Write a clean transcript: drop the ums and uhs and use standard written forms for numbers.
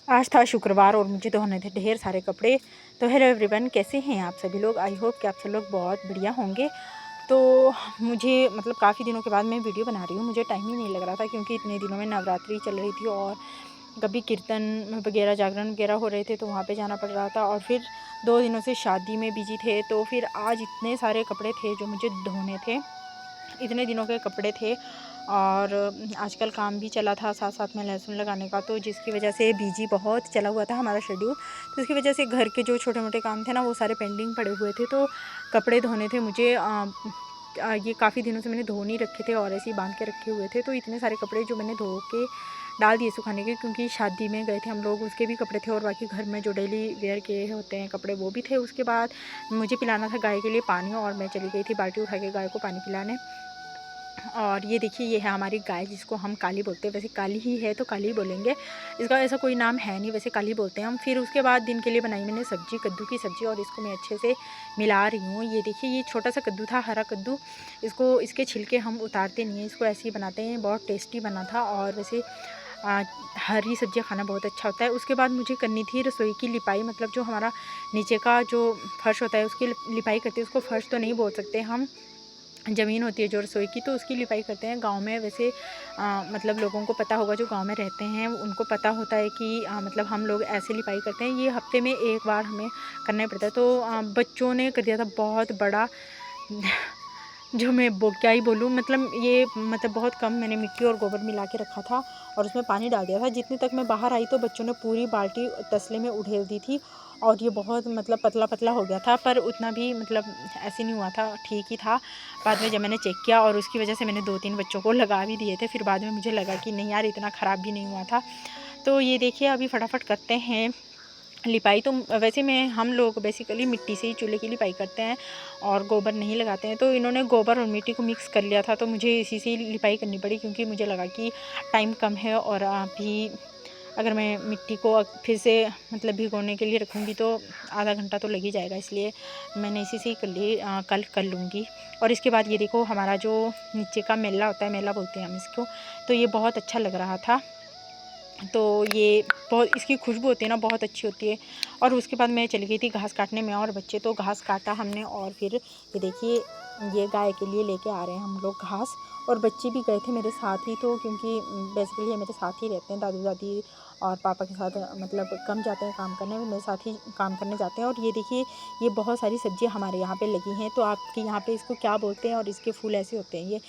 आज था शुक्रवार और मुझे धोने थे ढेर सारे कपड़े। तो हेलो एवरीवन, कैसे हैं आप सभी लोग। आई होप कि आप सब लोग बहुत बढ़िया होंगे। तो मुझे मतलब काफ़ी दिनों के बाद मैं वीडियो बना रही हूँ। मुझे टाइम ही नहीं लग रहा था क्योंकि इतने दिनों में नवरात्रि चल रही थी और कभी कीर्तन वगैरह जागरण वगैरह हो रहे थे तो वहाँ पे जाना पड़ रहा था, और फिर 2 दिनों से शादी में बिजी थे। तो फिर आज इतने सारे कपड़े थे जो मुझे धोने थे, इतने दिनों के कपड़े थे। और आजकल काम भी चला था साथ साथ में लहसुन लगाने का, तो जिसकी वजह से बिजी बहुत चला हुआ था हमारा शेड्यूल। तो इसकी वजह से घर के जो छोटे मोटे काम थे ना वो सारे पेंडिंग पड़े हुए थे। तो कपड़े धोने थे मुझे। ये काफ़ी दिनों से मैंने धो नहीं रखे थे और ऐसे ही बांध के रखे हुए थे। तो इतने सारे कपड़े जो मैंने धो के डाल दिए सुखाने के, क्योंकि शादी में गए थे हम लोग, उसके भी कपड़े थे और बाकी घर में जो डेली वेयर के होते हैं कपड़े वो भी थे। उसके बाद मुझे पिलाना था गाय के लिए पानी और मैं चली गई थी बाल्टी उठा के गाय को पानी पिलाने। और ये देखिए, ये है हमारी गाय जिसको हम काली बोलते हैं। वैसे काली ही है तो काली ही बोलेंगे, इसका ऐसा कोई नाम है नहीं, वैसे काली बोलते हैं हम। फिर उसके बाद दिन के लिए बनाई मैंने सब्जी, कद्दू की सब्ज़ी, और इसको मैं अच्छे से मिला रही हूँ। ये देखिए, ये छोटा सा कद्दू था, हरा कद्दू। इसके छिलके हम उतारते नहीं हैं, इसको ऐसे ही बनाते हैं। बहुत टेस्टी बना था। और वैसे हरी सब्जियाँ खाना बहुत अच्छा होता है। उसके बाद मुझे करनी थी रसोई की लिपाई, मतलब जो हमारा नीचे का जो फर्श होता है उसकी लिपाई करते हैं। उसको फर्श तो नहीं बोल सकते हम, ज़मीन होती है जो रसोई की, तो उसकी लिपाई करते हैं गांव में। वैसे मतलब लोगों को पता होगा जो गांव में रहते हैं, उनको पता होता है कि मतलब हम लोग ऐसे लिपाई करते हैं। ये हफ्ते में एक बार हमें करना ही पड़ता है। तो बच्चों ने कर दिया था बहुत बड़ा जो मैं क्या ही बोलूँ, मतलब ये मतलब बहुत कम मैंने मिट्टी और गोबर मिला के रखा था और उसमें पानी डाल दिया था। जितने तक मैं बाहर आई तो बच्चों ने पूरी बाल्टी तसले में उड़ेल दी थी और ये बहुत मतलब पतला पतला हो गया था, पर उतना भी मतलब ऐसे नहीं हुआ था, ठीक ही था। बाद में जब मैंने चेक किया और उसकी वजह से मैंने 2-3 बच्चों को लगा भी दिए थे। फिर बाद में मुझे लगा कि नहीं यार, इतना ख़राब भी नहीं हुआ था। तो ये देखिए, अभी फटाफट करते हैं लिपाई। तो वैसे में हम लोग बेसिकली मिट्टी से ही चूल्हे की लिपाई करते हैं और गोबर नहीं लगाते हैं। तो इन्होंने गोबर और मिट्टी को मिक्स कर लिया था, तो मुझे इसी से ही लिपाई करनी पड़ी, क्योंकि मुझे लगा कि टाइम कम है और अभी अगर मैं मिट्टी को फिर से मतलब भिगोने के लिए रखूँगी तो आधा घंटा तो लग ही जाएगा, इसलिए मैंने इसी से ही कर ली, कल कर लूँगी। और इसके बाद ये देखो, हमारा जो नीचे का मेला होता है, मेला बोलते हैं हम इसको, तो ये बहुत अच्छा लग रहा था। तो ये बहुत, इसकी खुशबू होती है ना, बहुत अच्छी होती है। और उसके बाद मैं चली गई थी घास काटने में, और बच्चे तो घास काटा हमने। और फिर ये देखिए, ये गाय के लिए लेके आ रहे हैं हम लोग घास, और बच्चे भी गए थे मेरे साथ ही। तो क्योंकि बेसिकली ये मेरे साथ ही रहते हैं, दादू दादी और पापा के साथ मतलब कम जाते हैं काम करने, मेरे साथ ही काम करने जाते हैं। और ये देखिए, ये बहुत सारी सब्जियां हमारे यहाँ पे लगी हैं। तो आपके यहाँ पे इसको क्या बोलते हैं और इसके फूल ऐसे होते हैं ये